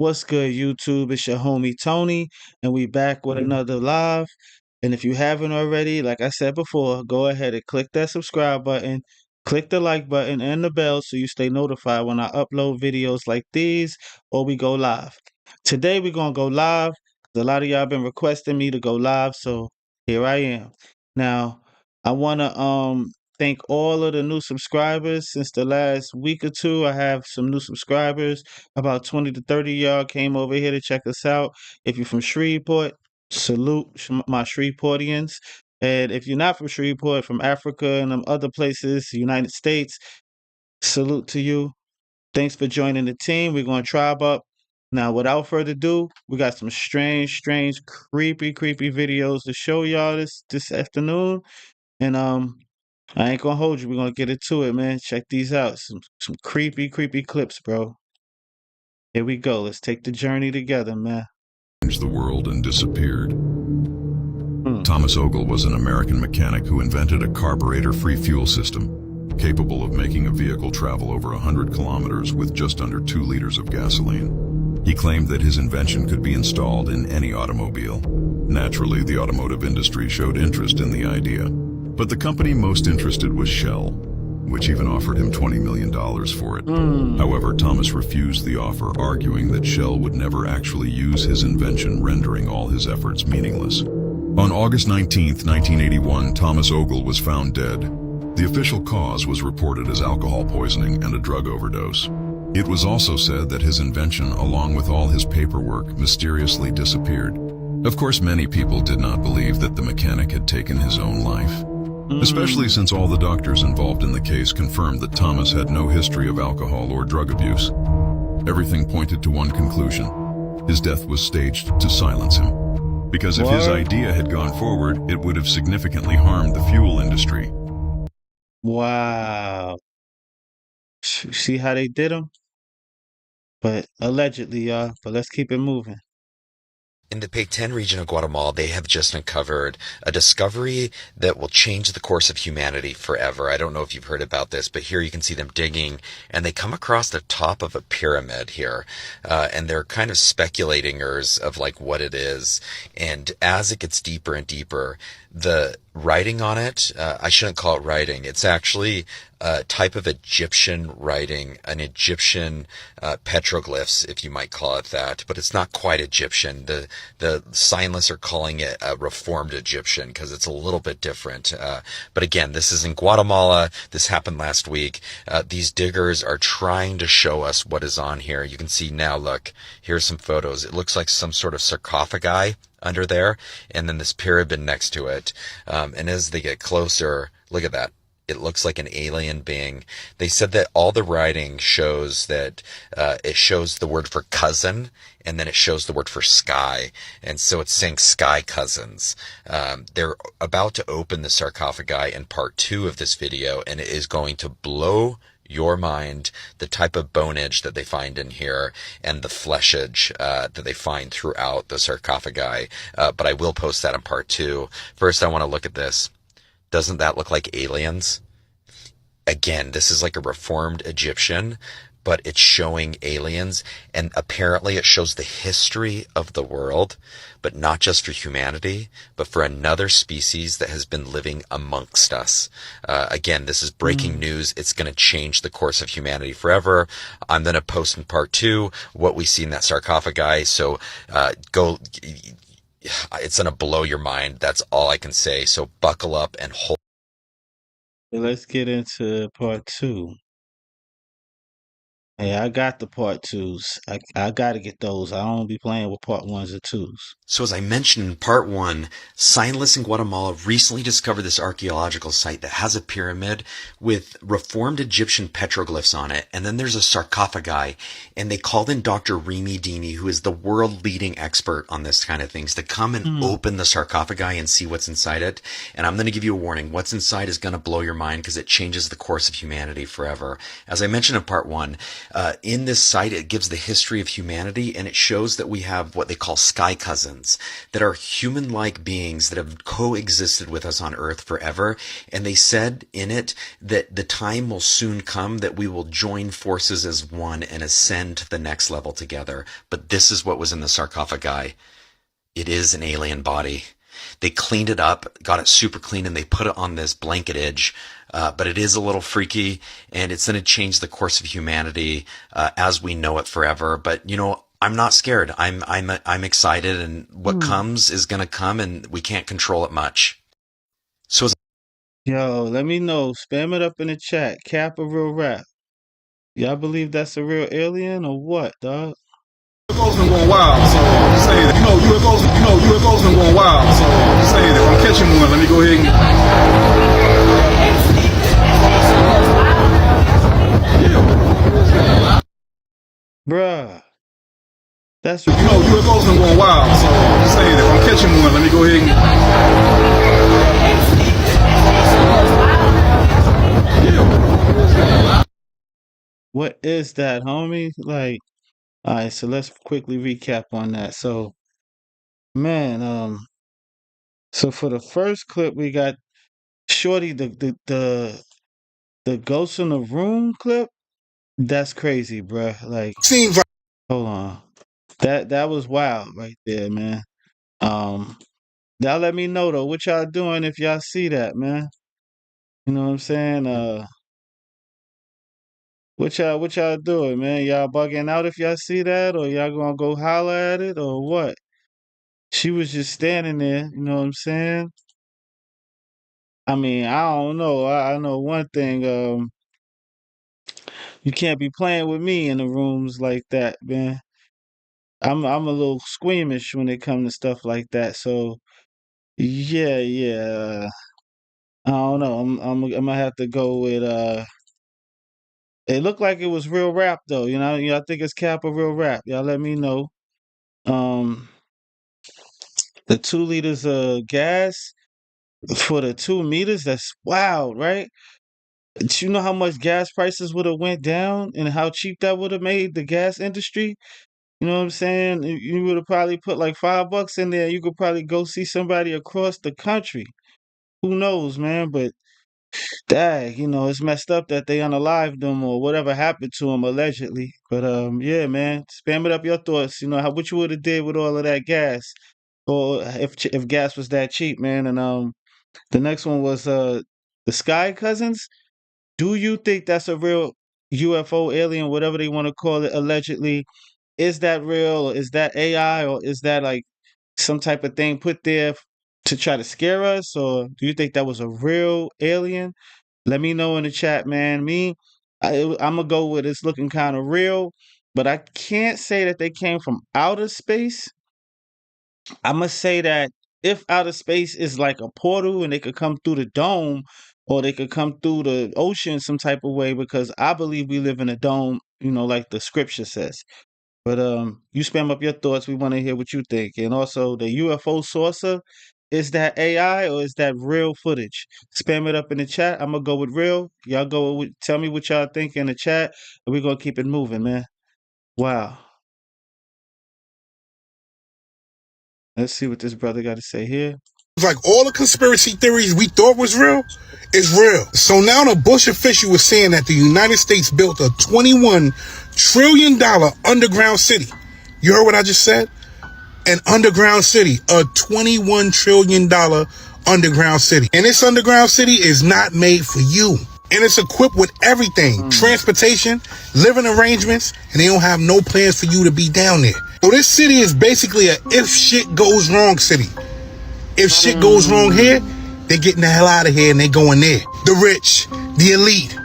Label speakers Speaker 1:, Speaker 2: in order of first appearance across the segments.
Speaker 1: What's good, YouTube? It's your homie Tony, and we back with another live. And if you haven't already, like I said before, go ahead and click that subscribe button, click the like button and the bell so you stay notified when I upload videos like these or we go live. Today we're gonna go live. 'Cause a lot of y'all been requesting me to go live, so here I am. Now, I wanna thank all of the new subscribers since the last week or two. I have some new subscribers. About 20 to 30 y'all came over here to check us out. If you're from Shreveport, salute my Shreveportians. And if you're not from Shreveport, from Africa and them other places, United States, salute to you. Thanks for joining the team. We're going to tribe up. Now, without further ado, we got some strange, creepy videos to show y'all this afternoon. And I ain't gonna hold you. We're gonna get into it, man. Check these out. Some creepy clips, bro. Here we go. Let's take the journey together, man.
Speaker 2: Changed the world and disappeared.
Speaker 1: Hmm.
Speaker 2: Thomas Ogle was an American mechanic who invented a carburetor-free fuel system, capable of making a vehicle travel over 100 kilometers with just under 2 liters of gasoline. He claimed that his invention could be installed in any automobile. Naturally, the automotive industry showed interest in the idea, but the company most interested was Shell, which even offered him $20 million for it. However, Thomas refused the offer, arguing that Shell would never actually use his invention, rendering all his efforts meaningless. On August 19, 1981, Thomas Ogle was found dead. The official cause was reported as alcohol poisoning and a drug overdose. It was also said that his invention, along with all his paperwork, mysteriously disappeared. Of course, many people did not believe that the mechanic had taken his own life, especially since all the doctors involved in the case confirmed that Thomas had no history of alcohol or drug abuse. Everything pointed to one conclusion: his death was staged to silence him. Because if his idea had gone forward, it would have significantly harmed the fuel industry.
Speaker 1: Wow. See how they did him? But allegedly, y'all. But let's keep it moving.
Speaker 3: In the Petén region of Guatemala, they have just uncovered a discovery that will change the course of humanity forever. I don't know if you've heard about this, but here you can see them digging, and they come across the top of a pyramid here, and they're kind of speculators of like what it is. And as it gets deeper and deeper, the writing on it, I shouldn't call it writing. It's actually a type of Egyptian writing, an Egyptian petroglyphs, if you might call it that, but it's not quite Egyptian. The scientists are calling it a reformed Egyptian because it's a little bit different. But again, this is in Guatemala. This happened last week. These diggers are trying to show us what is on here. You can see now, look, here's some photos. It looks like some sort of sarcophagi under there, and then this pyramid next to it. And as they get closer, look at that. It looks like an alien being. They said that all the writing shows that it shows the word for cousin, and then it shows the word for sky. And so it's saying sky cousins. They're about to open the sarcophagi in part 2 of this video, and it is going to blow your mind, the type of bonage that they find in here and the fleshage that they find throughout the sarcophagi. But I will post that in part 2. First, I want to look at this. Doesn't that look like aliens? Again, this is like a reformed Egyptian, but it's showing aliens, and apparently it shows the history of the world, but not just for humanity, but for another species that has been living amongst us. Again, this is breaking news. It's going to change the course of humanity forever. I'm going to post in part 2 what we see in that sarcophagi, so it's going to blow your mind. That's all I can say. So buckle up and hold.
Speaker 1: Let's get into part 2. Hey, I got the part 2s. I got to get those. I don't be playing with part 1s or 2s.
Speaker 3: So as I mentioned in part 1, scientists in Guatemala recently discovered this archaeological site that has a pyramid with reformed Egyptian petroglyphs on it. And then there's a sarcophagi. And they called in Dr. Remy Dini, who is the world leading expert on this kind of things, to come and open the sarcophagi and see what's inside it. And I'm going to give you a warning. What's inside is going to blow your mind because it changes the course of humanity forever. As I mentioned in part 1, In this site, it gives the history of humanity, and it shows that we have what they call sky cousins, that are human-like beings that have coexisted with us on Earth forever. And they said in it that the time will soon come that we will join forces as one and ascend to the next level together. But this is what was in the sarcophagi. It is an alien body. They cleaned it up, got it super clean, and they put it on this blanketage. But it is a little freaky, and it's going to change the course of humanity as we know it forever. But I'm not scared. I'm excited, and what comes is going to come, and we can't control it much. So
Speaker 1: Yo, let me know. Spam it up in the chat. Cap or real rap? Y'all believe that's a real alien or what, dog?
Speaker 4: UFOs been going wild, so just saying that. UFOs been going wild, so just saying that. If I'm catching one, let me go ahead and
Speaker 1: Bruh. That's
Speaker 4: UFOs been going wild, so just saying that. If I'm catching one, let me go ahead and
Speaker 1: what is that, homie? Like, all right, so let's quickly recap on that. So, man, so for the first clip, we got Shorty, the Ghost in the Room clip. That's crazy, bruh. Like,
Speaker 4: seems like
Speaker 1: hold on, that was wild right there, man. Um, y'all let me know though, what y'all doing if y'all see that, man. You know what I'm saying? What y'all doing, man? Y'all bugging out if y'all see that, or y'all gonna go holler at it, or what? She was just standing there, you know what I'm saying? I mean, I don't know. I know one thing, you can't be playing with me in the rooms like that, man. I'm a little squeamish when it comes to stuff like that. So yeah. I don't know. I'm gonna have to go with it looked like it was real rap though, you know. I think it's cap or real rap. Y'all let me know. Um the 2 liters of gas for the 2 meters, that's wild, right? Do you know how much gas prices would have went down and how cheap that would have made the gas industry? You know what I'm saying? You would have probably put like $5 in there. You could probably go see somebody across the country. Who knows, man? But dang, it's messed up that they unalived them or whatever happened to them allegedly. But yeah, man, spam it up your thoughts. How what you would have did with all of that gas, or if gas was that cheap, man. And the next one was the Sky Cousins. Do you think that's a real UFO alien, whatever they want to call it, allegedly? Is that real, or is that AI, or is that like some type of thing put there to try to scare us, or do you think that was a real alien? Let me know in the chat, man. I'm gonna go with it's looking kind of real, but I can't say that they came from outer space. I must say that if outer space is like a portal and they could come through the dome or they could come through the ocean some type of way, because I believe we live in a dome, like the scripture says. But you spam up your thoughts. We want to hear what you think. And also the UFO saucer, is that AI or is that real footage? Spam it up in the chat. I'm gonna go with real. Y'all go with, tell me what y'all think in the chat, and we're gonna keep it moving, man. Wow. Let's see what this brother got to say here.
Speaker 4: like all the conspiracy theories we thought was real is real. So now the Bush official was saying that the United States built a $21 trillion underground city. You heard what I just said? An underground city, a $21 trillion underground city. And this underground city is not made for you. And it's equipped with everything, transportation, living arrangements, and they don't have no plans for you to be down there. So this city is basically a if shit goes wrong city. If shit goes wrong here, they're getting the hell out of here and they going there. The rich, the elite,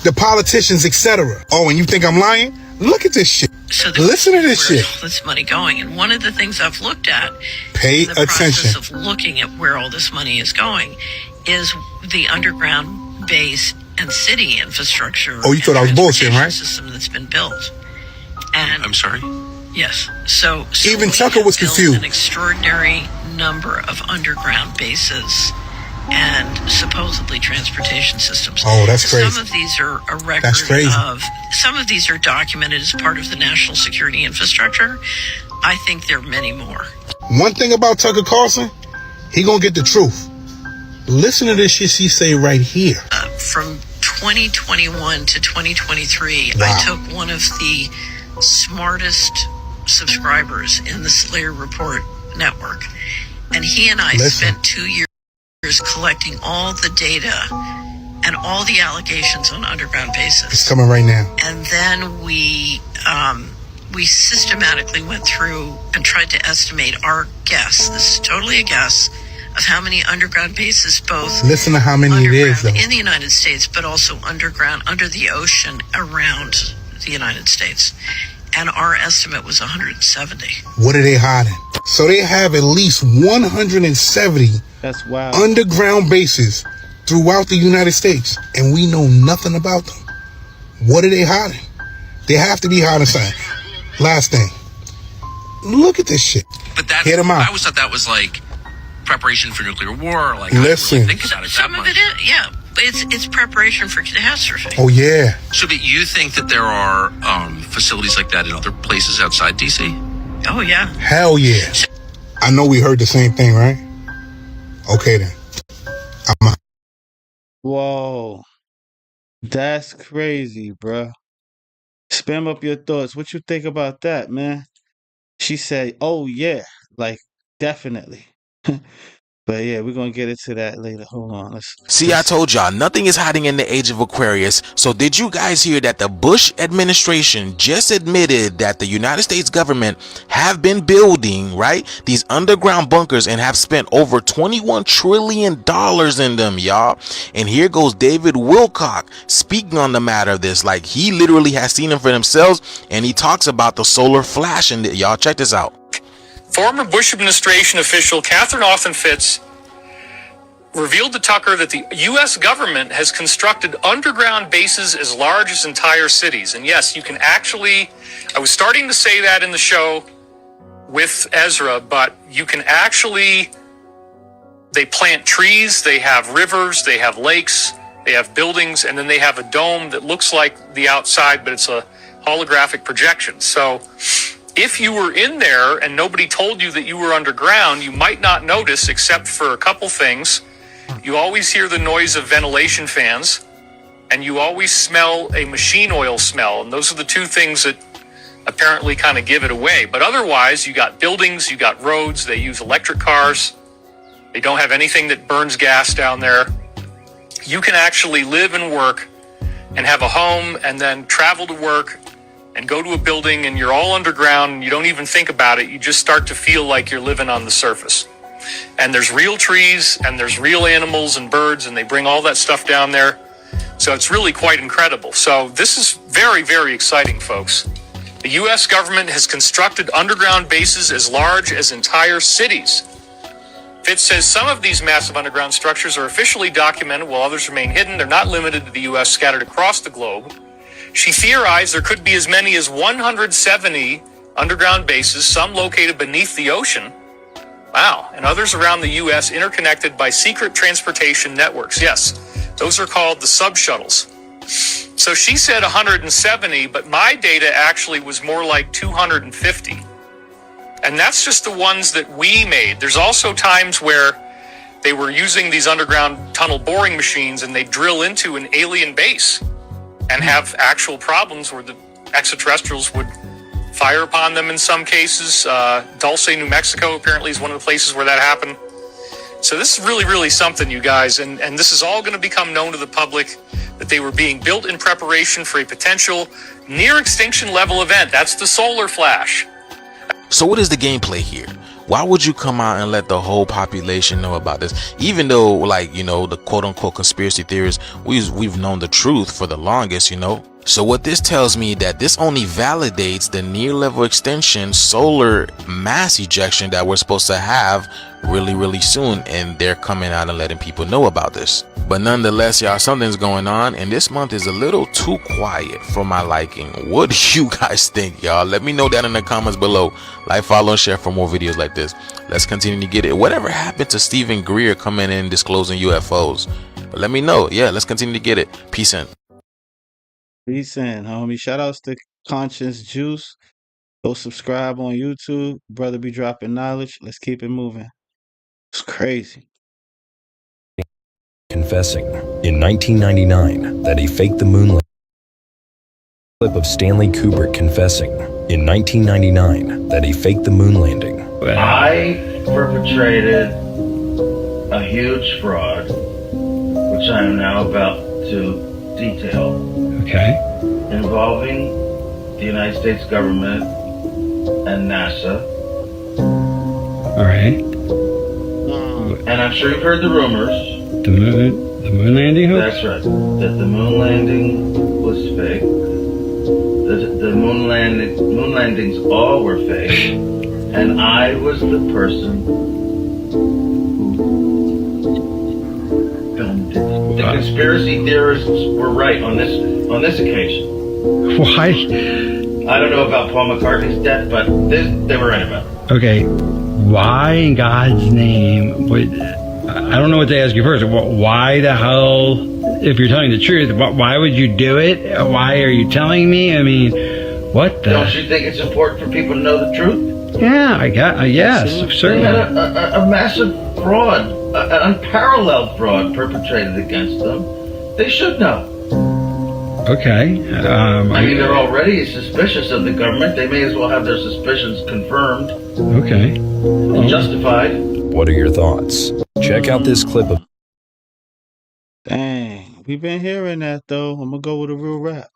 Speaker 4: the politicians, etc. Oh, and you think I'm lying? Look at this shit.
Speaker 5: So
Speaker 4: listen to this shit.
Speaker 5: All this money going, and one of the things I've looked at,
Speaker 4: pay
Speaker 5: in the
Speaker 4: attention.
Speaker 5: process of looking at where all this money is going, is the underground base and city infrastructure.
Speaker 4: Oh, you thought I was bullshitting, right?
Speaker 5: System that's been built. And
Speaker 3: I'm sorry.
Speaker 5: Yes. So
Speaker 4: even Tucker was confused.
Speaker 5: An extraordinary number of underground bases and supposedly transportation systems.
Speaker 4: Oh, that's crazy.
Speaker 5: Some of these are a record
Speaker 4: That's crazy.
Speaker 5: some of these are documented as part of the national security infrastructure. I think there are many more.
Speaker 4: One thing about Tucker Carlson, he gonna get the truth. Listen to this shit she say right here.
Speaker 5: From 2021 to 2023,
Speaker 4: Wow.
Speaker 5: I took one of the smartest subscribers in the Slayer Report network, and he and I spent 2 years collecting all the data and all the allegations on underground bases.
Speaker 4: It's coming right now.
Speaker 5: And then we systematically went through and tried to estimate our guess. This is totally a guess of how many underground bases, both
Speaker 4: Listen to how many it is, though.
Speaker 5: in the United States, but also underground under the ocean around the United States. And our estimate was 170.
Speaker 4: What are they hiding? So they have at least 170
Speaker 1: That's wild.
Speaker 4: underground bases throughout the United States, and we know nothing about them. What are they hiding? They have to be hiding something. Last thing. Look at this shit.
Speaker 6: But that,
Speaker 4: Hit 'em out.
Speaker 6: I always thought that was like preparation for nuclear war. Like,
Speaker 4: Listen.
Speaker 6: I didn't really think about it that
Speaker 5: Some of
Speaker 6: much.
Speaker 5: it is, yeah. It's preparation for catastrophe.
Speaker 4: Oh, yeah.
Speaker 6: So, but you think that there are facilities like that in other places outside DC?
Speaker 5: Oh, yeah.
Speaker 4: Hell yeah. I know we heard the same thing, right? Okay, then. I'm out.
Speaker 1: Whoa. That's crazy, bruh. Spam up your thoughts. What you think about that, man? She said, oh, yeah. Like, definitely. But yeah, we're going to get into that later. Hold on.
Speaker 7: See, I told y'all, nothing is hiding in the age of Aquarius. So did you guys hear that the Bush administration just admitted that the United States government have been building, right, these underground bunkers and have spent over $21 trillion in them, y'all? And here goes David Wilcock speaking on the matter of this. Like, he literally has seen them for themselves, and he talks about the solar flash. And y'all, check this out.
Speaker 8: Former Bush administration official Catherine Austin Fitts revealed to Tucker that the U.S. government has constructed underground bases as large as entire cities. And yes, you can actually, I was starting to say that in the show with Ezra, but you can actually, they plant trees, they have rivers, they have lakes, they have buildings, and then they have a dome that looks like the outside, but it's a holographic projection. So if you were in there and nobody told you that you were underground, you might not notice, except for a couple things. You always hear the noise of ventilation fans, and you always smell a machine oil smell. And those are the two things that apparently kind of give it away. But otherwise, you got buildings, you got roads, they use electric cars. They don't have anything that burns gas down there. You can actually live and work and have a home and then travel to work and go to a building, and you're all underground and you don't even think about it. You just start to feel like you're living on the surface. And there's real trees and there's real animals and birds, and they bring all that stuff down there. So it's really quite incredible. So this is very, very exciting, folks. The U.S. government has constructed underground bases as large as entire cities. Fitz says some of these massive underground structures are officially documented while others remain hidden. They're not limited to the U.S., scattered across the globe. She theorized there could be as many as 170 underground bases, some located beneath the ocean. Wow. And others around the U.S. interconnected by secret transportation networks. Yes, those are called the sub-shuttles. So she said 170, but my data actually was more like 250. And that's just the ones that we made. There's also times where they were using these underground tunnel boring machines and they drill into an alien base and have actual problems where the extraterrestrials would fire upon them in some cases. Dulce, New Mexico apparently is one of the places where that happened. So this is really, really something, you guys. And this is all going to become known to the public, that they were being built in preparation for a potential near extinction level event. That's the solar flash.
Speaker 7: So what is the gameplay here? Why would you come out and let the whole population know about this? Even though, like, you know, the quote unquote conspiracy theories, we've known the truth for the longest, you know. So what this tells me that this only validates the near level extension solar mass ejection that we're supposed to have really, really soon. And they're coming out and letting people know about this. But nonetheless, y'all, something's going on, and this month is a little too quiet for my liking. What do you guys think, y'all? Let me know down in the comments below. Like, follow, and share for more videos like this. Let's continue to get it. Whatever happened to Stephen Greer coming in and disclosing UFOs? But let me know. Yeah, let's continue to get it. Peace in.
Speaker 1: Peace in, homie. Shout outs to Conscience Juice. Go subscribe on YouTube. Brother be dropping knowledge. Let's keep it moving. It's crazy.
Speaker 9: Confessing in 1999 that he faked the moon landing. Clip of Stanley Kubrick confessing in 1999 that he faked the moon landing.
Speaker 10: I perpetrated a huge fraud, which I am now about to detail.
Speaker 11: Okay.
Speaker 10: Involving the United States government and NASA.
Speaker 11: All right.
Speaker 10: And I'm sure you've heard the rumors.
Speaker 11: The moon landing hoax?
Speaker 10: That's right. That the moon landing was fake. The moon landings all were fake. And I was the person who filmed it. The conspiracy theorists were right on this occasion.
Speaker 11: Why?
Speaker 10: I don't know about Paul McCartney's death, but they were right about it.
Speaker 11: Okay. Why in God's name would... I don't know what to ask you first. Why the hell, if you're telling the truth, why would you do it? Why are you telling me? I mean, what the...
Speaker 10: Don't you think it's important for people to know the truth?
Speaker 11: Yeah, I got, yes, certainly.
Speaker 10: They had a massive fraud, an unparalleled fraud perpetrated against them. They should know.
Speaker 11: Okay.
Speaker 10: I mean, they're already suspicious of the government. They may as well have their suspicions confirmed.
Speaker 11: Okay.
Speaker 10: And justified.
Speaker 9: What are your thoughts? Check out this clip of...
Speaker 1: Dang, we've been hearing that though. I'm gonna go with a real rap.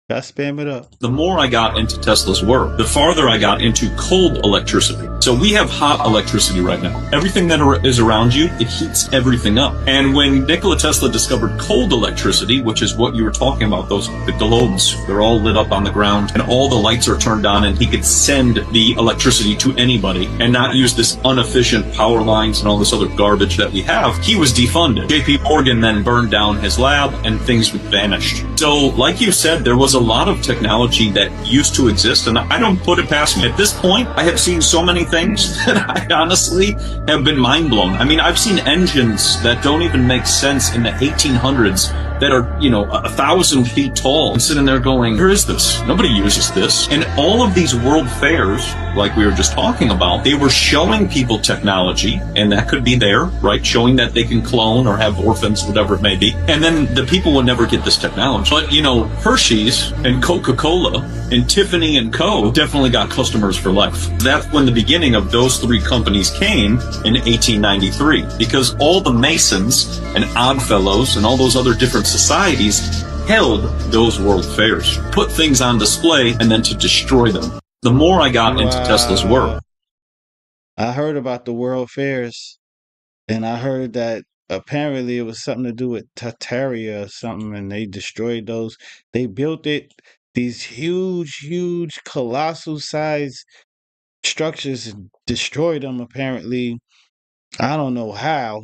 Speaker 1: Gotta spam it up.
Speaker 12: The more I got into Tesla's work, the farther I got into cold electricity. So we have hot electricity right now. Everything that is around you, it heats everything up. And when Nikola Tesla discovered cold electricity, which is what you were talking about, the globes, they're all lit up on the ground and all the lights are turned on and he could send the electricity to anybody and not use this inefficient power lines and all this other garbage that we have, he was defunded. JP Morgan then burned down his lab and things vanished. So like you said, there was a lot of technology that used to exist, and I don't put it past me. At this point, I have seen so many things that I honestly have been mind blown. I mean, I've seen engines that don't even make sense in the 1800s that are, 1,000 feet tall, and sitting there going, where is this? Nobody uses this. And all of these world fairs, like we were just talking about, they were showing people technology, and that could be there, right? Showing that they can clone or have orphans, whatever it may be. And then the people would never get this technology. But, Hershey's and Coca-Cola and Tiffany and Co. definitely got customers for life. That's when the beginning of those three companies came in 1893, because all the Masons and Oddfellows and all those other different societies held those world fairs, put things on display, and then to destroy them. The more I got into Tesla's work.
Speaker 1: I heard about the world fairs, and I heard that apparently it was something to do with Tartaria or something, and they destroyed those. They built these huge, colossal size structures and destroyed them apparently. I don't know how,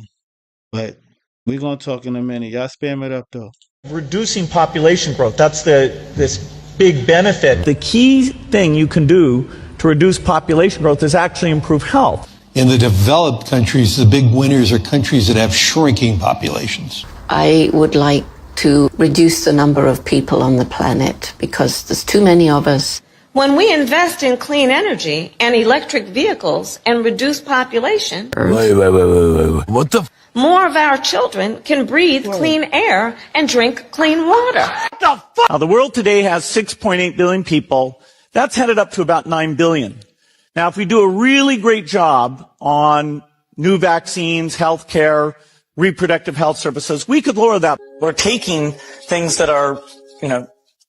Speaker 1: but we're going to talk in a minute. Y'all spam it up though.
Speaker 13: Reducing population growth, that's this big benefit. The key thing you can do to reduce population growth is actually improve health.
Speaker 14: In the developed countries, the big winners are countries that have shrinking populations.
Speaker 15: I would like to reduce the number of people on the planet because there's too many of us.
Speaker 16: When we invest in clean energy and electric vehicles and reduce population,
Speaker 9: Wait. What the?
Speaker 16: More of our children can breathe clean air and drink clean water.
Speaker 13: Now, the world today has 6.8 billion people. That's headed up to about 9 billion. Now, if we do a really great job on new vaccines, healthcare, reproductive health services, we could lower that. We're taking things that are,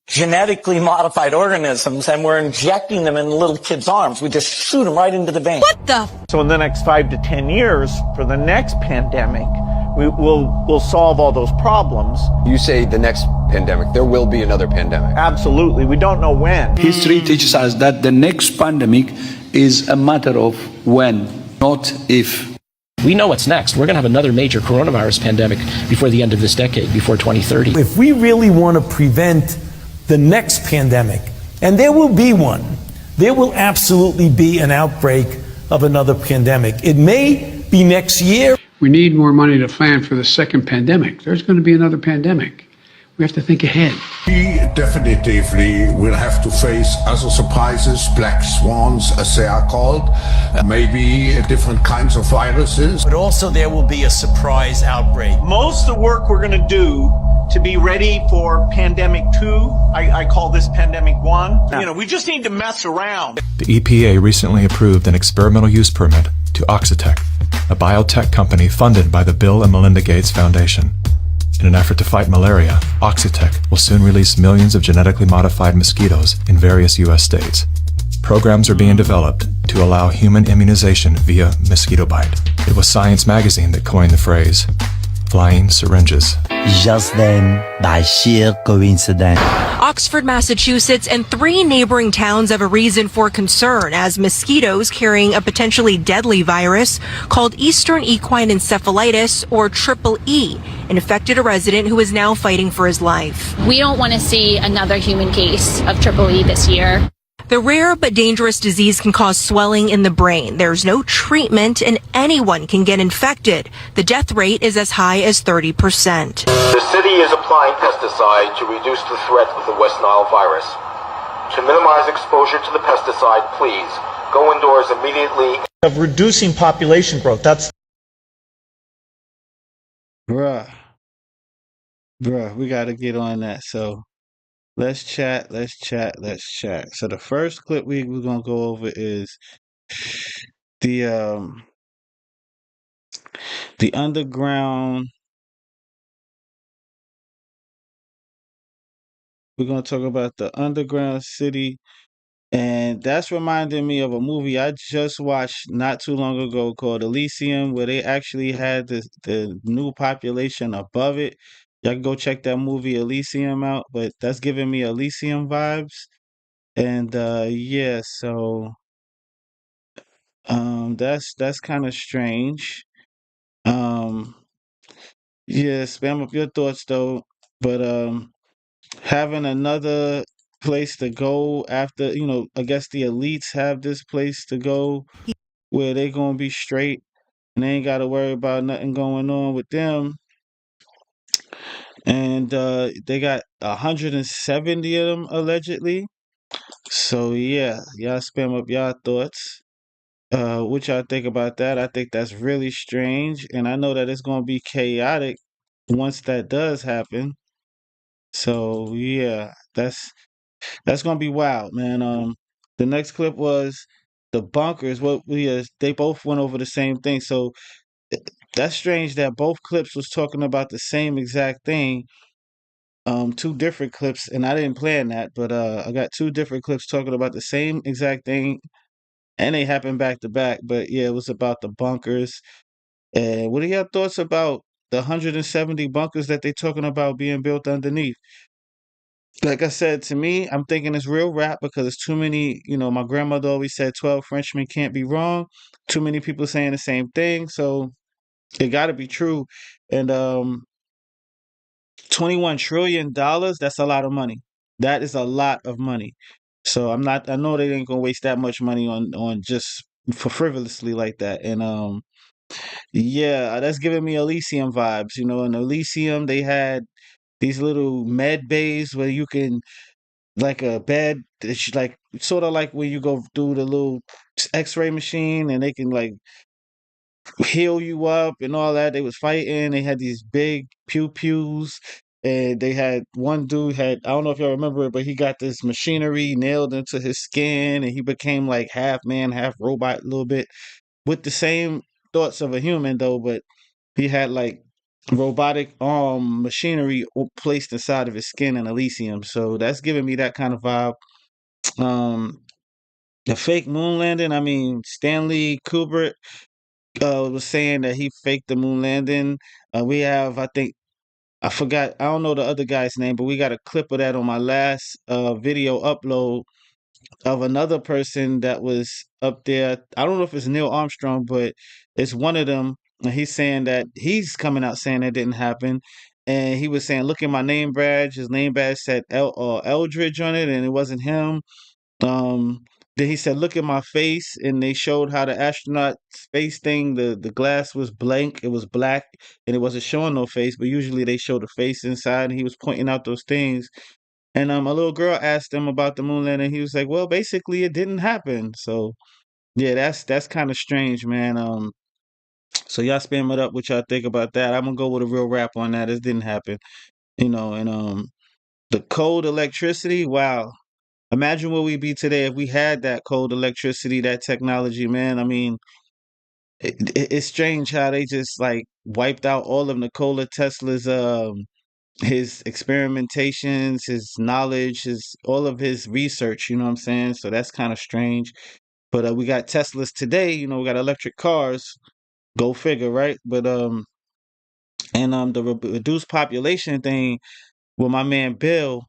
Speaker 13: genetically modified organisms, and we're injecting them in little kids' arms. We just shoot them right into the vein.
Speaker 16: What the?
Speaker 13: So in the next 5 to 10 years, for the next pandemic, we'll solve all those problems.
Speaker 17: You say the next pandemic, there will be another pandemic.
Speaker 13: Absolutely. We don't know when.
Speaker 18: History teaches us that the next pandemic is a matter of when, not if. We know what's next. We're going to have another major coronavirus pandemic before the end of this decade, before 2030.
Speaker 14: If we really want to prevent the next pandemic, and there will be one, there will absolutely be an outbreak of another pandemic. It may be next year.
Speaker 19: We need more money to plan for the second pandemic. There's going to be another pandemic. We have to think ahead.
Speaker 20: We definitively will have to face other surprises, black swans, as they are called, maybe different kinds of viruses.
Speaker 14: But also there will be a surprise outbreak.
Speaker 13: Most of the work we're going to do to be ready for pandemic 2, I call this pandemic 1. We just need to mess around.
Speaker 21: The EPA recently approved an experimental use permit to Oxitec, a biotech company funded by the Bill and Melinda Gates Foundation. In an effort to fight malaria, Oxitec will soon release millions of genetically modified mosquitoes in various U.S. states. Programs are being developed to allow human immunization via mosquito bite. It was Science magazine that coined the phrase, flying syringes.
Speaker 22: Just then, by sheer coincidence.
Speaker 23: Oxford, Massachusetts, and 3 neighboring towns have a reason for concern as mosquitoes carrying a potentially deadly virus called Eastern Equine Encephalitis, or Triple E, infected a resident who is now fighting for his life.
Speaker 24: We don't want to see another human case of Triple E this year.
Speaker 23: The rare but dangerous disease can cause swelling in the brain. There's no treatment and anyone can get infected. The death rate is as high as 30%.
Speaker 25: The city is applying pesticide to reduce the threat of the West Nile virus. To minimize exposure to the pesticide, please go indoors immediately.
Speaker 13: Of reducing population growth. That's
Speaker 1: Bruh, we got to get on that. So let's chat. So the first clip we're going to go over is the underground. We're going to talk about the underground city, and that's reminding me of a movie I just watched not too long ago called Elysium, where they actually had the new population above it. Y'all can go check that movie Elysium out, but that's giving me Elysium vibes. And yeah, so that's kind of strange. Um yeah, spam up your thoughts though. But having another place to go after, I guess the elites have this place to go where they gonna be straight and they ain't gotta worry about nothing going on with them. And they got 170 of them allegedly. So yeah, y'all spam up y'all thoughts. What y'all think about that? I think that's really strange, and I know that it's gonna be chaotic once that does happen. So yeah, that's gonna be wild, man. The next clip was the bunkers. What we they both went over the same thing. So that's strange that both clips was talking about the same exact thing. Two different clips, and I didn't plan that, but I got two different clips talking about the same exact thing, and they happened back to back. But yeah, it was about the bunkers. And what are your thoughts about the 170 bunkers that they're talking about being built underneath? Like I said, to me, I'm thinking it's real rap because it's too many. My grandmother always said 12 Frenchmen can't be wrong. Too many people saying the same thing, so it got to be true. And $21 trillion, that's a lot of money. That is a lot of money. So I know they ain't gonna waste that much money on just for frivolously like that. And yeah, that's giving me Elysium vibes. In Elysium they had these little med bays where you can, like a bed, it's like sort of like when you go through the little X-ray machine and they can like heal you up and all that. They was fighting. They had these big pew pews, and they had one dude had, I don't know if y'all remember it, but he got this machinery nailed into his skin, and he became like half man, half robot, a little bit, with the same thoughts of a human though, but he had like robotic machinery placed inside of his skin in Elysium. So that's giving me that kind of vibe. Um, the fake moon landing. I mean, Stanley Kubrick was saying that he faked the moon landing. We have, I think, I forgot, I don't know the other guy's name, but we got a clip of that on my last video upload of another person that was up there. I don't know if it's Neil Armstrong, but it's one of them And he's saying that he's coming out saying that didn't happen. And he was saying, look at my name badge. His name badge said Eldridge on it, and it wasn't him. Then he said, look at my face. And they showed how the astronaut face thing, the glass was blank. It was black, and it wasn't showing no face. But usually they show the face inside, and he was pointing out those things. And a little girl asked him about the moon landing. He was like, well, basically it didn't happen. So yeah, that's kind of strange, man. So y'all spam it up what y'all think about that. I'm gonna go with a real rap on that. It didn't happen, and the cold electricity. Wow, imagine where we'd be today if we had that cold electricity, that technology, man. I mean, it's strange how they just like wiped out all of Nikola Tesla's his experimentations, his knowledge, his all of his research. You know what I'm saying? So that's kind of strange. But we got Teslas today. We got electric cars. Go figure, right? But the reduced population thing with my man Bill,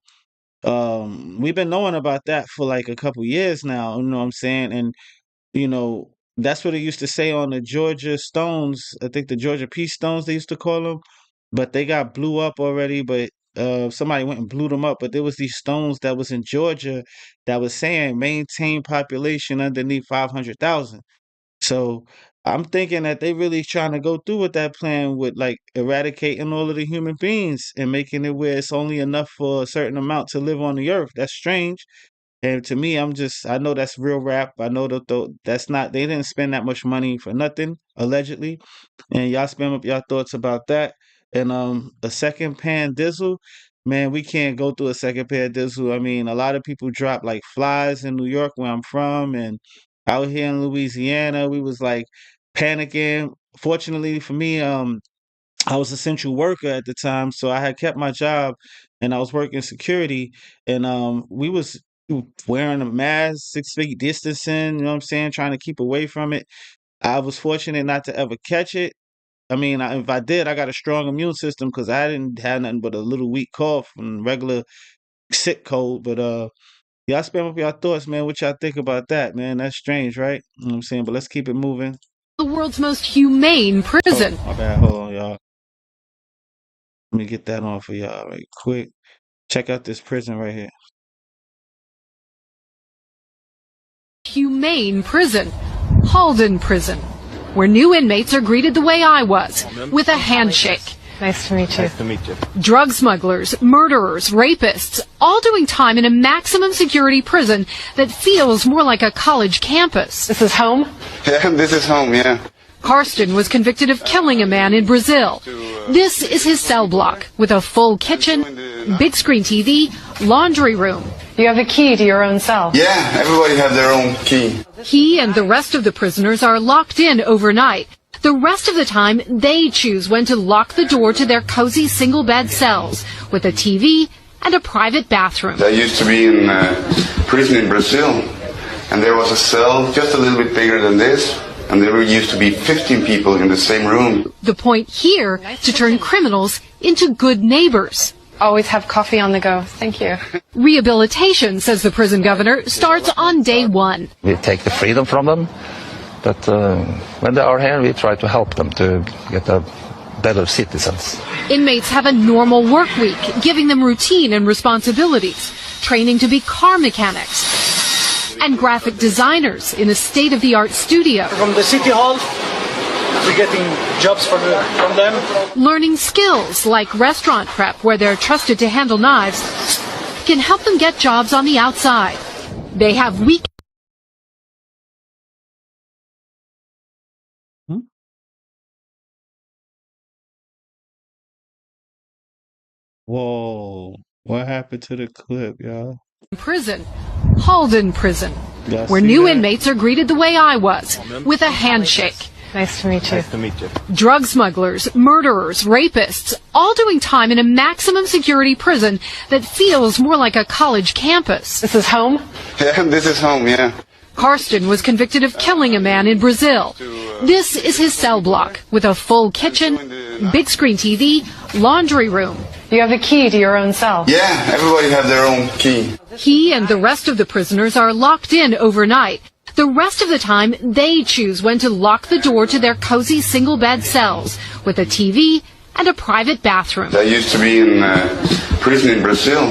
Speaker 1: we've been knowing about that for like a couple years now. You know what I'm saying? And that's what it used to say on the Georgia Stones. I think the Georgia Peace Stones they used to call them, but they got blew up already. But somebody went and blew them up. But there was these stones that was in Georgia that was saying maintain population underneath 500,000. So I'm thinking that they really trying to go through with that plan with like eradicating all of the human beings and making it where it's only enough for a certain amount to live on the earth. That's strange. And to me, I know that's real rap. I know that that's not, they didn't spend that much money for nothing, allegedly. And y'all spam up y'all thoughts about that. And a second pan dizzle, man, we can't go through a second pan dizzle. I mean, a lot of people drop like flies in New York where I'm from, and out here in Louisiana, we was like panicking. Fortunately for me, I was a essential worker at the time, so I had kept my job and I was working security, and we was wearing a mask, 6 feet distancing, you know what I'm saying, trying to keep away from it. I was fortunate not to ever catch it. I mean, if I did, I got a strong immune system because I didn't have nothing but a little weak cough and regular sick cold. But y'all spam up your thoughts, man. What y'all think about that, man? That's strange, right? You know what I'm saying? But let's keep it moving.
Speaker 2: The world's most humane prison.
Speaker 1: Oh, my bad. Hold on, y'all. Let me get that on for y'all right quick. Check out this prison right here.
Speaker 2: Humane prison. Halden Prison, where new inmates are greeted the way I was, with a handshake.
Speaker 3: Nice to meet you.
Speaker 2: Nice to meet you. Drug smugglers, murderers, rapists, all doing time in a maximum security prison that feels more like a college campus.
Speaker 3: This is home?
Speaker 4: Yeah, this is home, yeah.
Speaker 2: Karsten was convicted of killing a man in Brazil. This is his cell block, with a full kitchen, big screen TV, laundry room.
Speaker 3: You have a key to your own cell?
Speaker 4: Yeah, everybody have their own key.
Speaker 2: He and the rest of the prisoners are locked in overnight. The rest of the time, they choose when to lock the door to their cozy single-bed cells with a TV and a private bathroom.
Speaker 4: I used to be in prison in Brazil, and there was a cell just a little bit bigger than this, and there used to be 15 people in the same room.
Speaker 2: The point here, to turn criminals into good neighbors.
Speaker 3: Always have coffee on the go. Thank you.
Speaker 2: Rehabilitation, says the prison governor, starts on day one.
Speaker 5: We take the freedom from them, but when they are here, we try to help them to get a better citizens.
Speaker 2: Inmates have a normal work week, giving them routine and responsibilities, training to be car mechanics, and graphic designers in a state-of-the-art studio.
Speaker 6: From the city hall, we're getting jobs from them.
Speaker 2: Learning skills like restaurant prep, where they're trusted to handle knives, can help them get jobs on the outside. They have week.
Speaker 1: Whoa. What happened to the clip, y'all?
Speaker 2: Prison. Halden Prison,
Speaker 1: Y'all
Speaker 2: where
Speaker 1: see
Speaker 2: new
Speaker 1: that?
Speaker 2: inmates are greeted the way I was, with a handshake.
Speaker 3: Nice to meet you.
Speaker 5: Nice to meet you.
Speaker 2: Drug smugglers, murderers, rapists, all doing time in a maximum security prison that feels more like a college campus.
Speaker 3: This is home?
Speaker 4: Yeah, this is home, yeah.
Speaker 2: Karsten was convicted of killing a man in Brazil. This is his cell block, with a full kitchen, big screen TV, laundry room.
Speaker 3: You have a key to your own cell?
Speaker 4: Yeah, everybody have their own key.
Speaker 2: He and the rest of the prisoners are locked in overnight. The rest of the time, they choose when to lock the door to their cozy single-bed cells with a TV and a private bathroom.
Speaker 4: I used to be in prison in Brazil,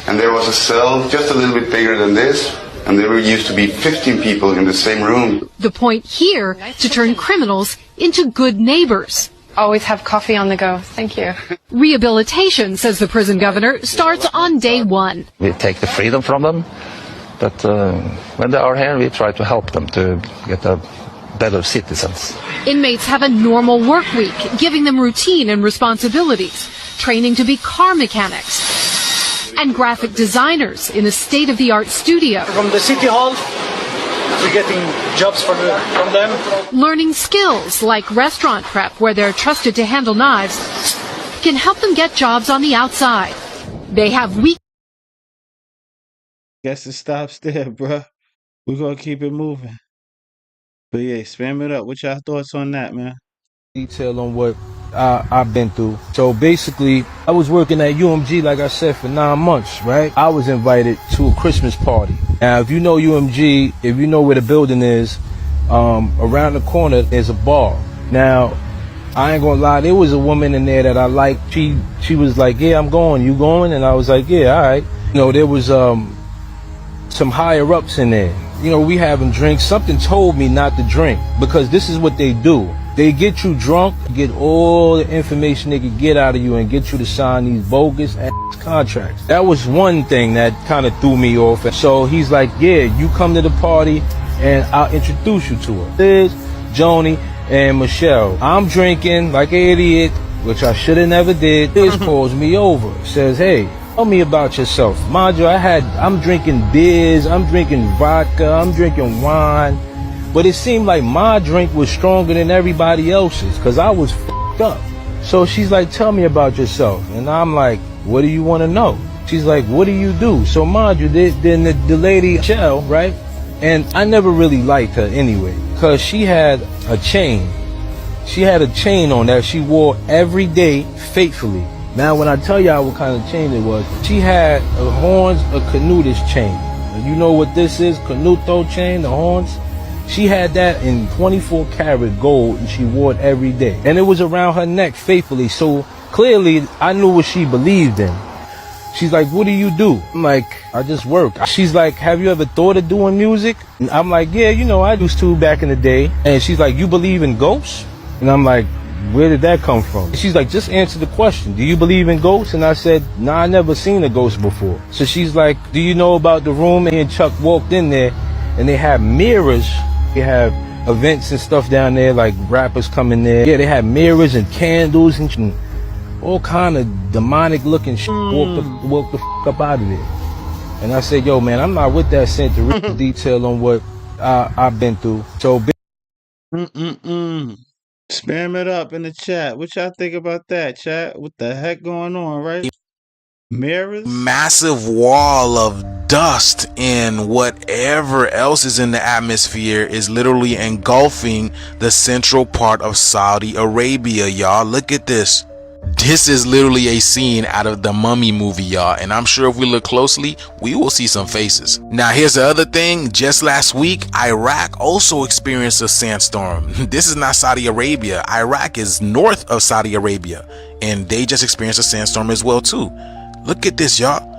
Speaker 4: and there was a cell just a little bit bigger than this, and there used to be 15 people in the same room.
Speaker 2: The point here, to turn criminals into good neighbors.
Speaker 3: Always have coffee on the go. Thank you.
Speaker 2: Rehabilitation, says the prison governor, starts on day one.
Speaker 5: We take the freedom from them, but when they are here, we try to help them to get a better citizens.
Speaker 2: Inmates have a normal work week, giving them routine and responsibilities, training to be car mechanics, and graphic designers in a state-of-the-art studio.
Speaker 6: From the city hall, we're getting jobs from them.
Speaker 2: Learning skills like restaurant prep, where they're trusted to handle knives, can help them get jobs on the outside. They have week.
Speaker 1: Guess it stops there, bruh. We're gonna keep it moving. But yeah, spam it up. What y'all thoughts on that, man?
Speaker 7: Detail on what I've been through. So basically, I was working at UMG, like I said, for 9 months, right? I was invited to a Christmas party. Now, if you know UMG, if you know where the building is, around the corner, there's a bar. Now, I ain't gonna lie, there was a woman in there that I liked. She was like, yeah, I'm going. You going? And I was like, yeah, all right. You know, there was some higher ups in there. You know, we having drinks. Something told me not to drink, because this is what they do. They get you drunk, get all the information they could get out of you, and get you to sign these bogus ass contracts. That was one thing that kind of threw me off. So he's like, yeah, you come to the party and I'll introduce you to her. Liz, Joni, and Michelle. I'm drinking like an idiot, which I should have never did. Liz calls me over, says, hey, tell me about yourself. Mind you, I'm drinking beers, I'm drinking vodka, I'm drinking wine. But it seemed like my drink was stronger than everybody else's, because I was f***ed up. So she's like, tell me about yourself. And I'm like, what do you want to know? She's like, what do you do? So mind you, then the lady, Michelle, right? And I never really liked her anyway, because she had a chain. She had a chain on that she wore every day faithfully. Now, when I tell y'all what kind of chain it was, she had a horns, a canutus chain. And you know what this is? Canuto chain, the horns? She had that in 24 karat gold, and she wore it every day. And it was around her neck faithfully, so clearly I knew what she believed in. She's like, what do you do? I'm like, I just work. She's like, have you ever thought of doing music? And I'm like, yeah, you know, I used to back in the day. And she's like, you believe in ghosts? And I'm like, where did that come from? She's like, just answer the question. Do you believe in ghosts? And I said, nah, I never seen a ghost before. So she's like, do you know about the room? And Chuck walked in there, and they had mirrors. They have events and stuff down there, like rappers come in there. Yeah, they had mirrors and candles and all kind of demonic looking shit. Walk the f up out of there. And I said, yo, man, I'm not with that scent to read detail on what I've been through. So
Speaker 1: Spam it up in the chat. What y'all think about that, chat? What the heck going on, right? Mirrors?
Speaker 8: Massive wall of dust and whatever else is in the atmosphere is literally engulfing the central part of Saudi Arabia, y'all. Look at this. This is literally a scene out of the Mummy movie, y'all, and I'm sure if we look closely, we will see some faces. Now, here's the other thing. Just last week, Iraq also experienced a sandstorm. This is not Saudi Arabia. Iraq is north of Saudi Arabia, and they just experienced a sandstorm as well, too. Look at this, y'all.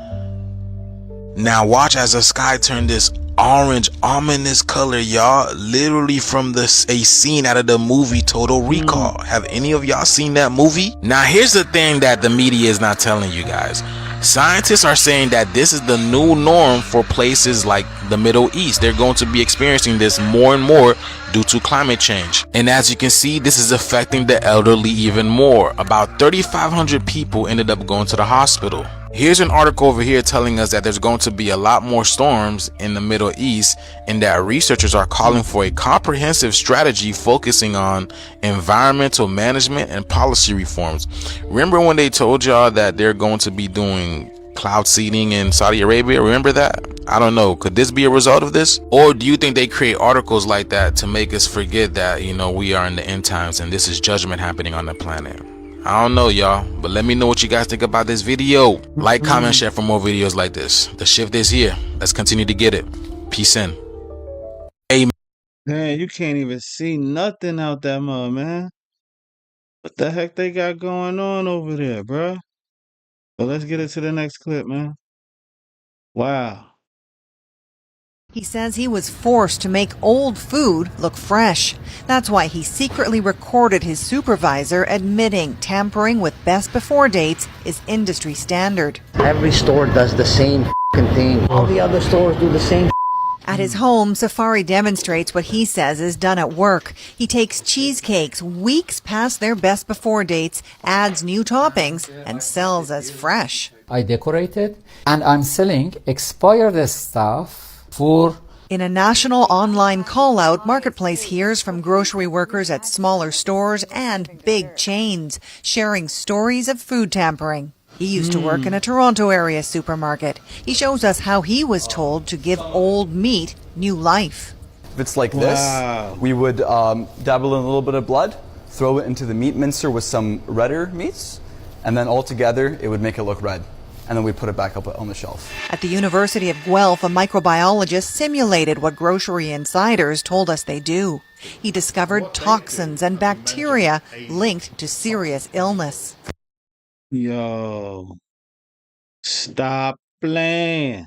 Speaker 8: Now, watch as the sky turned this orange, ominous color, y'all. Literally from a scene out of the movie Total Recall. Have any of y'all seen that movie? Now, here's the thing that the media is not telling you guys. Scientists are saying that this is the new norm for places like the Middle East. They're going to be experiencing this more and more due to climate change. And as you can see, this is affecting the elderly even more. About 3,500 people ended up going to the hospital. Here's an article over here telling us that there's going to be a lot more storms in the Middle East, and that researchers are calling for a comprehensive strategy focusing on environmental management and policy reforms. Remember when they told y'all that they're going to be doing cloud seeding in Saudi Arabia? Remember that? I don't know. Could this be a result of this? Or do you think they create articles like that to make us forget that, you know, we are in the end times and this is judgment happening on the planet? I don't know, y'all, but let me know what you guys think about this video. Like, comment, share for more videos like this. The shift is here. Let's continue to get it. Peace in. Hey,
Speaker 1: Man, you can't even see nothing out that mud, man. What the heck they got going on over there, bruh? But let's get into the next clip, man. Wow.
Speaker 9: He says he was forced to make old food look fresh. That's why he secretly recorded his supervisor admitting tampering with best before dates is industry standard.
Speaker 10: Every store does the same thing. All the other stores do the same.
Speaker 9: At his home, Safari demonstrates what he says is done at work. He takes cheesecakes weeks past their best before dates, adds new toppings, and sells as fresh.
Speaker 11: I decorate it, and I'm selling expired stuff for.
Speaker 9: In a national online call-out, Marketplace hears from grocery workers at smaller stores and big chains, sharing stories of food tampering. He used to work in a Toronto area supermarket. He shows us how he was told to give old meat new life.
Speaker 12: If it's like this, we would dabble in a little bit of blood, throw it into the meat mincer with some redder meats, and then all together it would make it look red. And then we put it back up on the shelf.
Speaker 9: At the University of Guelph, a microbiologist simulated what grocery insiders told us they do. He discovered toxins and bacteria linked to serious illness.
Speaker 1: Yo, stop playing.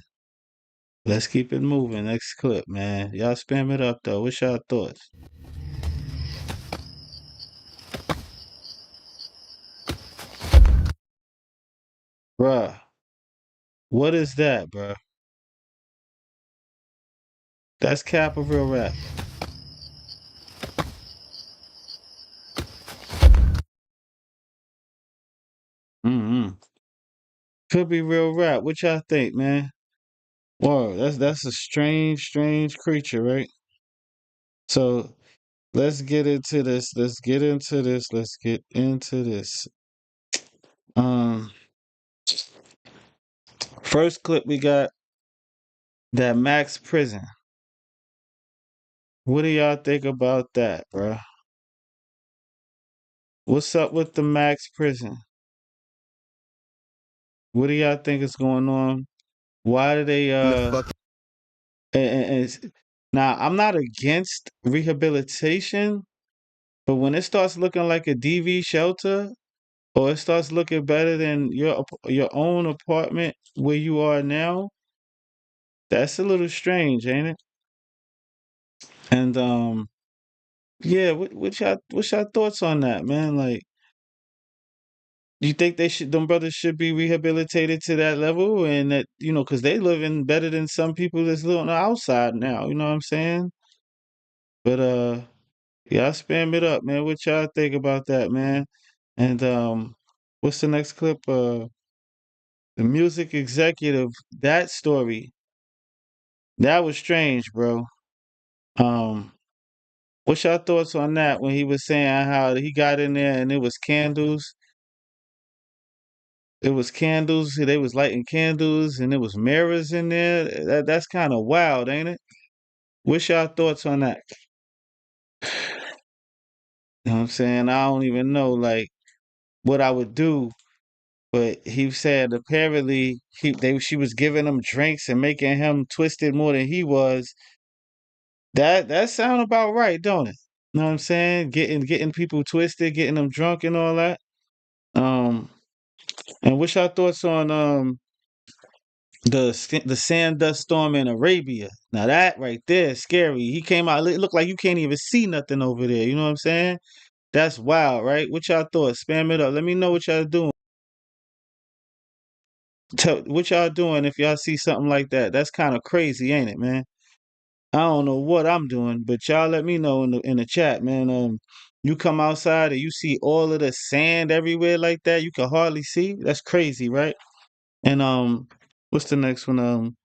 Speaker 1: Let's keep it moving. Next clip, man. Y'all spam it up, though. What's y'all thoughts? Bruh, what is that, bruh? That's cap of real rap. Mm-hmm. Could be real rap. What y'all think, man? Whoa, that's a strange creature, right? So let's get into this. Let's get into this. Let's get into this. Um, First clip we got that Max Prison. What do y'all think about that, bruh? What's up with the Max Prison? What do y'all think is going on? Why do they now I'm not against rehabilitation, but when it starts looking like a DV shelter or it starts looking better than your own apartment where you are now, that's a little strange, ain't it? And yeah, what's your thoughts on that, man? Like, do you think them brothers should be rehabilitated to that level, and that because they living better than some people that's living on the outside now. You know what I'm saying? But y'all spam it up, man. What y'all think about that, man? And what's the next clip? The music executive. That story. That was strange, bro. Um, what's your thoughts on that when he was saying how he got in there and it was candles? It was candles. They was lighting candles, and there was mirrors in there. That's kind of wild, ain't it? What's your thoughts on that? You know what I'm saying? I don't even know like what I would do, but he said apparently she was giving him drinks and making him twisted more than he was. That sound about right, don't it? You know what I'm saying? Getting people twisted, getting them drunk and all that. Um, and what's your thoughts on the sand dust storm in Arabia? Now that right there is scary. He came out, it looked like you can't even see nothing over there. You know what I'm saying? That's wild, right? What y'all thoughts? Spam it up. Let me know what y'all doing. What y'all doing if y'all see something like that. That's kind of crazy, ain't it, man? I don't know what I'm doing, but y'all let me know in the chat, man. You come outside and you see all of the sand everywhere like that, you can hardly see. That's crazy, right? And what's the next one?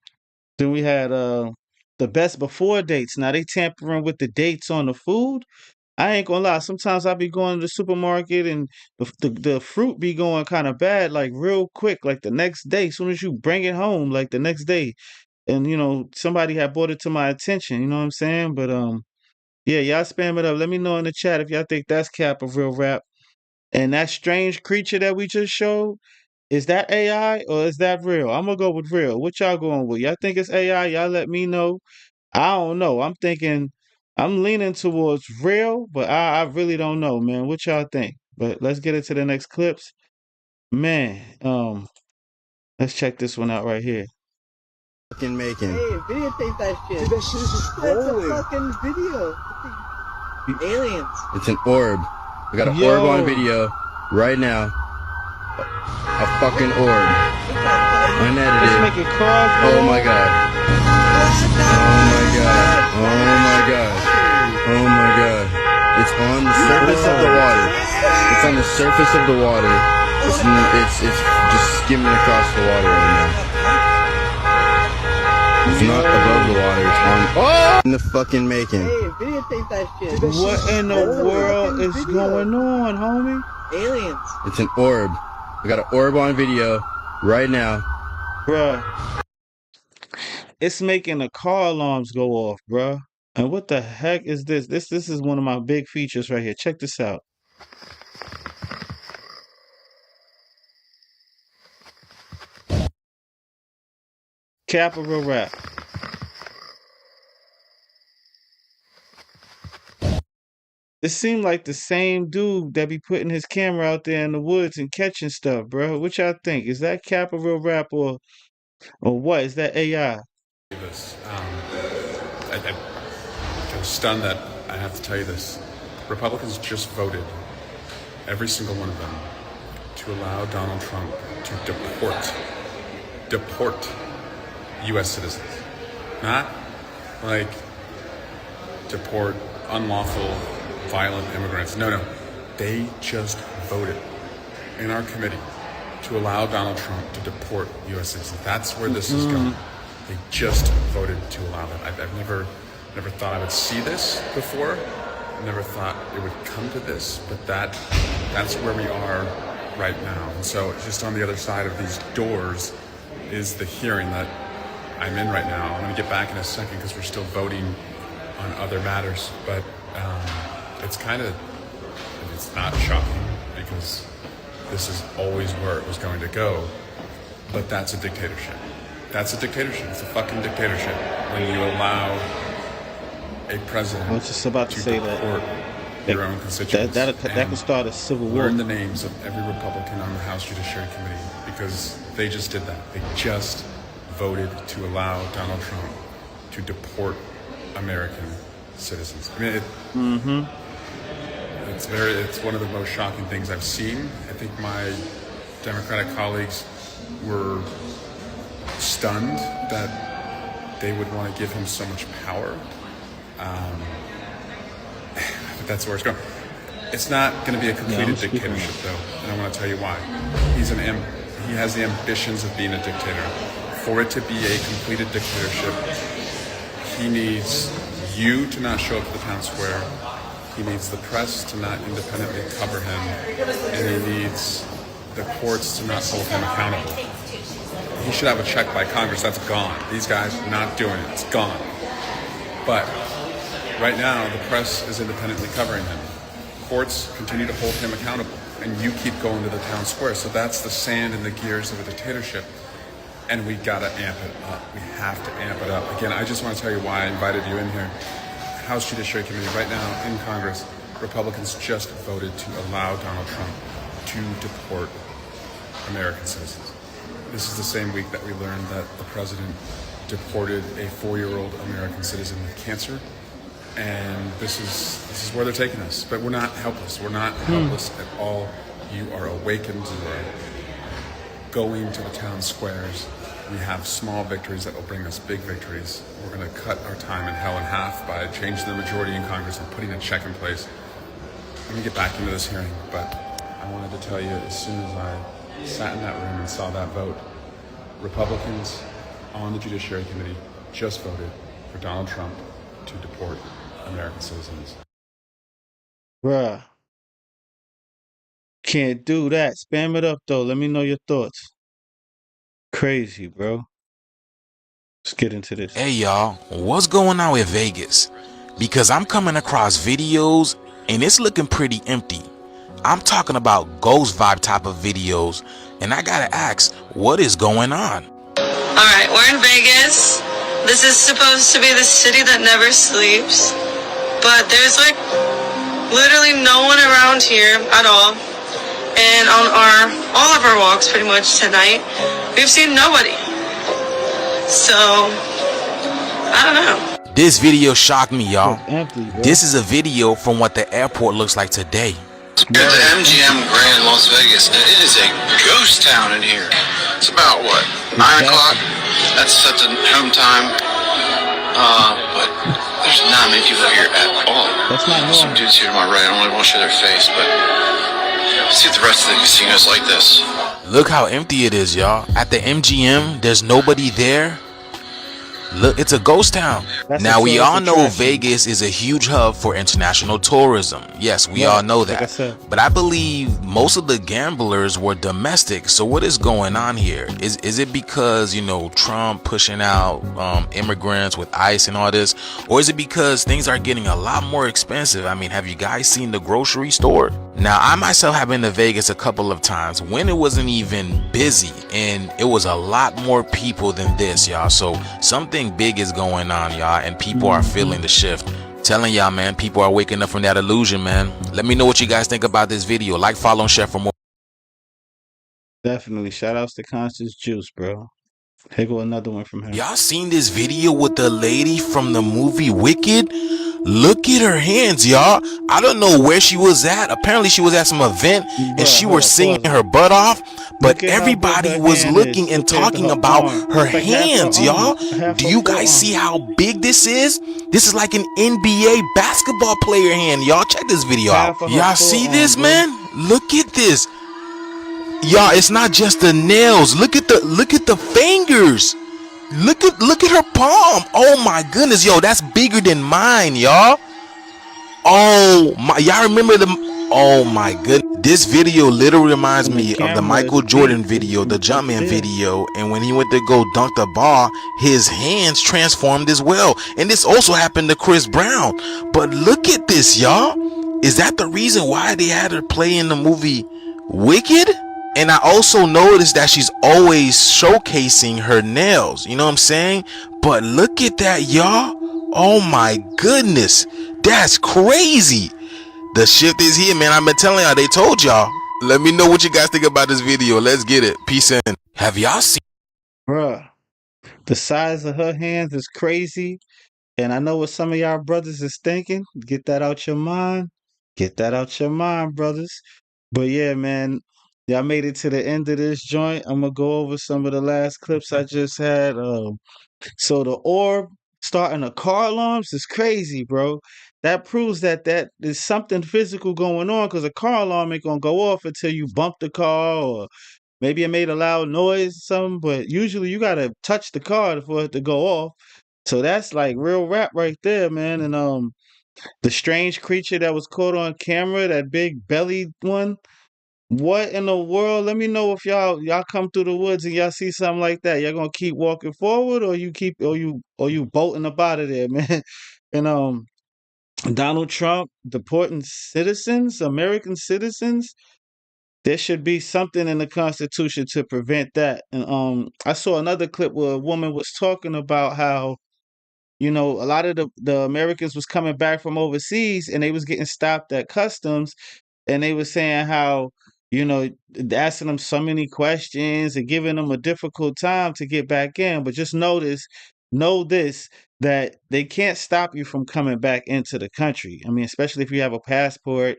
Speaker 1: Then we had the best before dates. Now they tampering with the dates on the food. I ain't gonna lie. Sometimes I be going to the supermarket and the fruit be going kind of bad, like real quick, like the next day. Soon as you bring it home, like the next day, and somebody had brought it to my attention. You know what I'm saying? But yeah, y'all spam it up. Let me know in the chat if y'all think that's cap of real rap. And that strange creature that we just showed, is that AI or is that real? I'm gonna go with real. What y'all going with? Y'all think it's AI? Y'all let me know. I don't know. I'm thinking I'm leaning towards real, but I really don't know, man. What y'all think? But let's get into the next clips. Man, let's check this one out right here.
Speaker 15: Fucking making.
Speaker 16: Hey, videotape that shit. Dude, that shit is just rolling. That's a fucking video. Aliens.
Speaker 15: It's an orb. We got an orb on video right now. A fucking orb. Unedited. Oh my god. Oh my god. Oh my god. Oh my god. It's on the surface of the water. It's on the surface of the water. It's just skimming across the water right now. It's not above the water, it's on in the fucking making.
Speaker 16: Hey, videotape that shit.
Speaker 1: What in the world is going on, homie?
Speaker 16: Aliens.
Speaker 15: It's an orb. We got an orb on video right now.
Speaker 1: Bruh. It's making the car alarms go off, bruh. And what the heck is this? This is one of my big features right here. Check this out. Capital rap. It seemed like the same dude that be putting his camera out there in the woods and catching stuff, bro. What y'all think? Is that capital rap or what? Is that AI?
Speaker 17: I'm stunned that I have to tell you this. Republicans just voted, every single one of them, to allow Donald Trump to deport U.S. citizens. Not like deport unlawful, violent immigrants. No. They just voted in our committee to allow Donald Trump to deport U.S. citizens. That's where this is going. They just voted to allow that. I've never thought I would see this before. I never thought it would come to this, but that's where we are right now. And so just on the other side of these doors is the hearing that I'm in right now. I'm going to get back in a second because we're still voting on other matters, but it's not shocking because this is always where it was going to go, but that's a dictatorship. That's a dictatorship. It's a fucking dictatorship when you allow a president
Speaker 1: I was just about to say
Speaker 17: deport your own constituents.
Speaker 1: That could start a civil war.
Speaker 17: Learn the names of every Republican on the House Judiciary Committee because they just did that. They just voted to allow Donald Trump to deport American citizens. I mean, it's one of the most shocking things I've seen. I think my Democratic colleagues were stunned that they would want to give him so much power. But that's where it's going. It's not going to be a completed dictatorship, though, and I want to tell you why. He has the ambitions of being a dictator. For it to be a completed dictatorship, he needs you to not show up to the town square. He needs the press to not independently cover him, and he needs the courts to not hold him accountable. He should have a check by Congress. That's gone. These guys are not doing it. It's gone. But right now, the press is independently covering him. Courts continue to hold him accountable, and you keep going to the town square. So that's the sand in the gears of a dictatorship. And we gotta amp it up. We have to amp it up. Again, I just want to tell you why I invited you in here. House Judiciary Committee right now in Congress, Republicans just voted to allow Donald Trump to deport American citizens. This is the same week that we learned that the president deported a 4-year-old American citizen with cancer. And this is where they're taking us. But we're not helpless. We're not helpless at all. You are awakened. You are going to the town squares. We have small victories that will bring us big victories. We're going to cut our time in hell in half by changing the majority in Congress and putting a check in place. I'm going to get back into this hearing, but I wanted to tell you as soon as I sat in that room and saw that vote, Republicans on the Judiciary Committee just voted for Donald Trump to deport American citizens.
Speaker 1: Bruh. Can't do that. Spam it up, though. Let me know your thoughts. Crazy, bro. Let's get into this.
Speaker 8: Hey, y'all. What's going on with Vegas? Because I'm coming across videos, and it's looking pretty empty. I'm talking about ghost vibe type of videos, and I gotta ask, what is going on?
Speaker 18: Alright, we're in Vegas. This is supposed to be the city that never sleeps.
Speaker 14: but there's like literally no one around here at all. And on all of our walks pretty much tonight, we've seen nobody. So, I don't know.
Speaker 8: This video shocked me, y'all. This is a video from what the airport looks like today.
Speaker 18: At the MGM Grand Las Vegas, and it is a ghost town in here. It's about what, 9 o'clock? That's set the home time. But there's not many people here at all.
Speaker 1: That's not normal.
Speaker 18: Some dudes here to my right. I don't really want to show their face, but see if the rest of the casino's like this.
Speaker 8: Look how empty it is, y'all. At the MGM, there's nobody there. Look, it's a ghost town. Now, we all know Vegas is a huge hub for international tourism. Yes, we all know that. But I believe most of the gamblers were domestic. So what is going on here? Is it because, you know, Trump pushing out immigrants with ICE and all this? Or is it because things are getting a lot more expensive? I mean, have you guys seen the grocery store? Now, I myself have been to Vegas a couple of times when it wasn't even busy, and it was a lot more people than this, y'all. So something big is going on, y'all, and people are feeling the shift. Telling y'all, man, people are waking up from that illusion, man. Let me know what you guys think about this video. Like, follow, and share for more.
Speaker 1: Definitely. Shout outs to Conscious Juice, bro. Here go another one from him.
Speaker 8: Y'all seen this video with the lady from the movie Wicked? Look at her hands, y'all. I don't know where she was at. Apparently she was at some event and she was singing her butt off, but everybody was looking and talking about her hands, y'all. Do you guys see how big this is? This is like an NBA basketball player hand, y'all. Check this video out. Y'all see this, man? Look at this. Y'all, it's not just the nails. Look at the fingers. Look at her palm. Oh my goodness, yo, that's bigger than mine, y'all. Oh my, y'all remember the? Oh my goodness, this video literally reminds me of the Michael Jordan video, the Jumpman video, and when he went to go dunk the ball, his hands transformed as well. And this also happened to Chris Brown. But look at this, y'all. Is that the reason why they had her play in the movie Wicked? And I also noticed that she's always showcasing her nails. You know what I'm saying? But look at that, y'all. Oh my goodness. That's crazy. The shift is here, man. I've been telling y'all. They told y'all. Let me know what you guys think about this video. Let's get it. Peace in. Have y'all seen?
Speaker 1: Bruh, the size of her hands is crazy. And I know what some of y'all brothers is thinking. Get that out your mind. Get that out your mind, brothers. But yeah, man. Y'all made it to the end of this joint. I'm gonna go over some of the last clips I just had. So the orb starting the car alarms is crazy, bro. That proves that there's something physical going on, because a car alarm ain't gonna go off until you bump the car, or maybe it made a loud noise or something. But usually you gotta touch the car for it to go off. So that's like real rap right there, man. And the strange creature that was caught on camera, that big belly one. What in the world? Let me know if y'all come through the woods and y'all see something like that. Y'all gonna keep walking forward, or you bolting up out of there, man. And Donald Trump deporting citizens, American citizens. There should be something in the Constitution to prevent that. And I saw another clip where a woman was talking about how, you know, a lot of the Americans was coming back from overseas and they was getting stopped at customs, and they were saying how, you know, asking them so many questions and giving them a difficult time to get back in. But just know this, that they can't stop you from coming back into the country. I mean, especially if you have a passport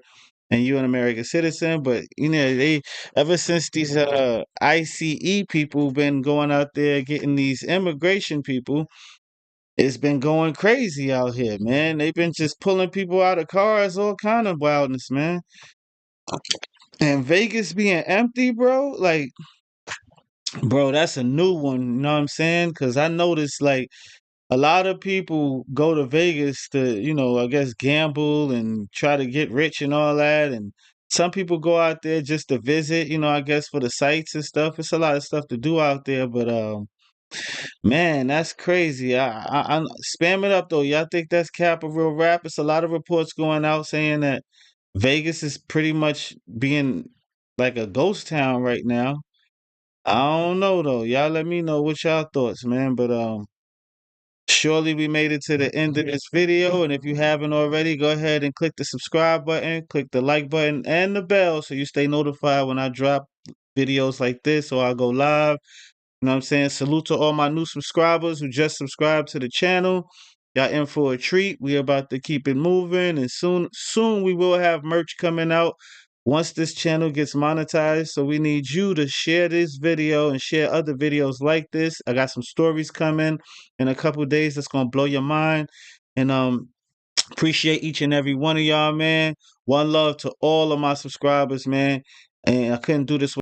Speaker 1: and you're an American citizen. But you know, they, ever since these ICE people been going out there getting these immigration people, it's been going crazy out here, man. They've been just pulling people out of cars, all kind of wildness, man. And Vegas being empty, bro, like, bro, that's a new one, you know what I'm saying? Because I noticed, like, a lot of people go to Vegas to, you know, I guess gamble and try to get rich and all that. And some people go out there just to visit, you know, I guess for the sights and stuff. It's a lot of stuff to do out there, but man, that's crazy. I spam it up though. Y'all think that's cap of real rap? It's a lot of reports going out saying that Vegas is pretty much being like a ghost town right now. I don't know though. Y'all let me know what y'all thoughts, man. But Surely we made it to the end of this video, and if you haven't already, go ahead and click the subscribe button, click the like button, and the bell so you stay notified when I drop videos like this or I go live. You know what I'm saying? Salute to all my new subscribers who just subscribed to the channel. Y'all in for a treat. We about to keep it moving, and soon we will have merch coming out once this channel gets monetized. So we need you to share this video and share other videos like this. I got some stories coming in a couple days that's gonna blow your mind. And appreciate each and every one of y'all, man. One love to all of my subscribers, man. And I couldn't do this